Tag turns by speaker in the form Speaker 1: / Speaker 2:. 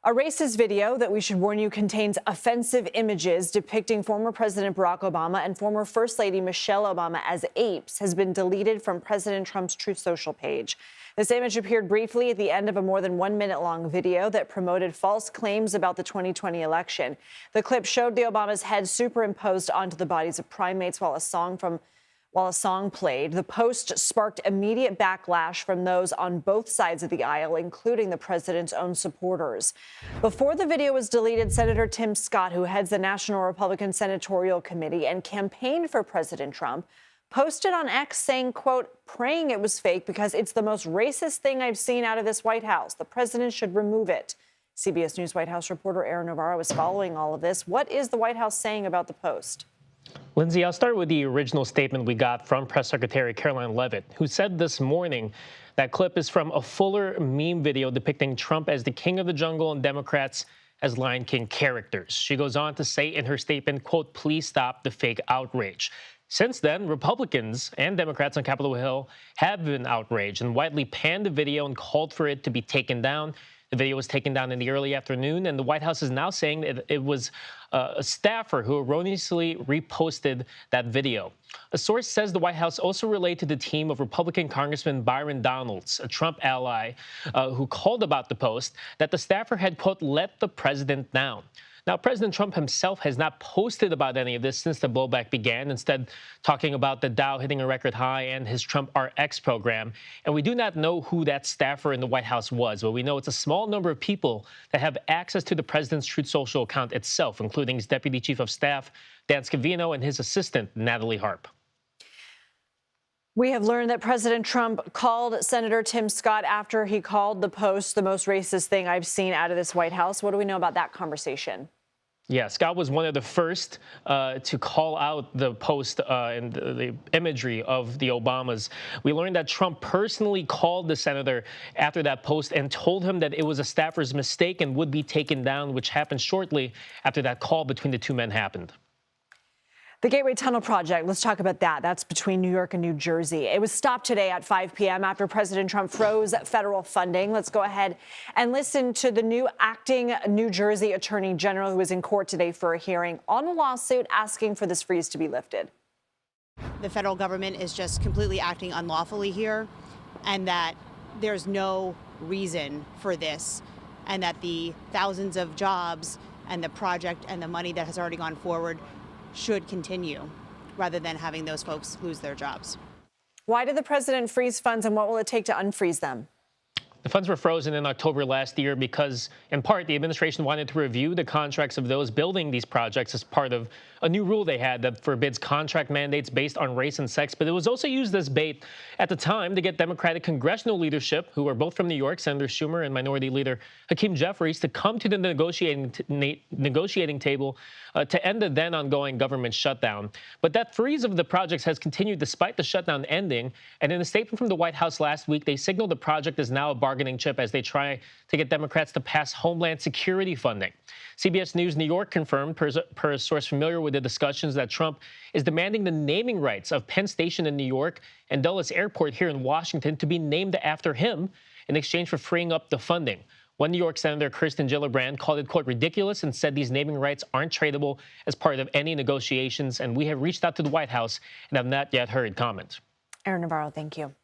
Speaker 1: A racist video that we should warn you contains offensive images depicting former President Barack Obama and former First Lady Michelle Obama as apes has been deleted from President Trump's Truth Social page. This image appeared briefly at the end of a more than 1 minute long video that promoted false claims about the 2020 election. The clip showed the Obama's head superimposed onto the bodies of primates while a song played. The post sparked immediate backlash from those on both sides of the aisle, including the president's own supporters. Before the video was deleted, Senator Tim Scott, who heads the National Republican Senatorial Committee and campaigned for President Trump, posted on X saying, quote, praying it was fake because it's the most racist thing I've seen out of this White House. The president should remove it. CBS News White House reporter Aaron Navarro is following all of this. What is the White House saying about the post?
Speaker 2: Lindsay, I'll start with the original statement we got from Press Secretary Caroline Leavitt, who said this morning that clip is from a fuller meme video depicting Trump as the king of the jungle and Democrats as Lion King characters. She goes on to say in her statement, quote, please stop the fake outrage. Since then, Republicans and Democrats on Capitol Hill have been outraged and widely panned the video and called for it to be taken down. The video was taken down in the early afternoon, and the White House is now saying that it was a staffer who erroneously reposted that video. A source says the White House also relayed to the team of Republican Congressman Byron Donalds, a Trump ally, who called about the post, that the staffer had, quote, let the president down. Now, President Trump himself has not posted about any of this since the blowback began, instead talking about the Dow hitting a record high and his Trump RX program. And we do not know who that staffer in the White House was, but we know it's a small number of people that have access to the president's Truth Social account itself, including his Deputy Chief of Staff, Dan Scavino, and his assistant, Natalie Harp.
Speaker 1: We have learned that President Trump called Senator Tim Scott after he called the post the most racist thing I've seen out of this White House. What do we know about that conversation?
Speaker 2: Yeah, Scott was one of the first to call out the post and the imagery of the Obamas. We learned that Trump personally called the senator after that post and told him that it was a staffer's mistake and would be taken down, which happened shortly after that call between the two men happened.
Speaker 1: The Gateway Tunnel project, let's talk about that. That's between New York and New Jersey. It was stopped today at 5 p.m. after President Trump froze federal funding. Let's go ahead and listen to the new acting New Jersey Attorney General who was in court today for a hearing on a lawsuit asking for this freeze to be lifted.
Speaker 3: The federal government is just completely acting unlawfully here, and that there's no reason for this, and that the thousands of jobs and the project and the money that has already gone forward should continue rather than having those folks lose their jobs.
Speaker 1: Why did the president freeze funds, and what will it take to unfreeze them?
Speaker 2: The funds were frozen in October last year because, in part, the administration wanted to review the contracts of those building these projects as part of a new rule they had that forbids contract mandates based on race and sex. But it was also used as bait at the time to get Democratic congressional leadership, who are both from New York, Senator Schumer and Minority Leader Hakeem Jeffries, to come to the negotiating table to end the then ongoing government shutdown. But that freeze of the projects has continued despite the shutdown ending. And in a statement from the White House last week, they signaled the project is now a bargaining chip as they try to get Democrats to pass Homeland Security funding. CBS News New York confirmed, per a source familiar with the discussions, that Trump is demanding the naming rights of Penn Station in New York and Dulles Airport here in Washington to be named after him in exchange for freeing up the funding. One New York Senator, Kirsten Gillibrand, called it, quote, ridiculous and said these naming rights aren't tradable as part of any negotiations. And we have reached out to the White House and have not yet heard comment.
Speaker 1: Aaron Navarro, thank you.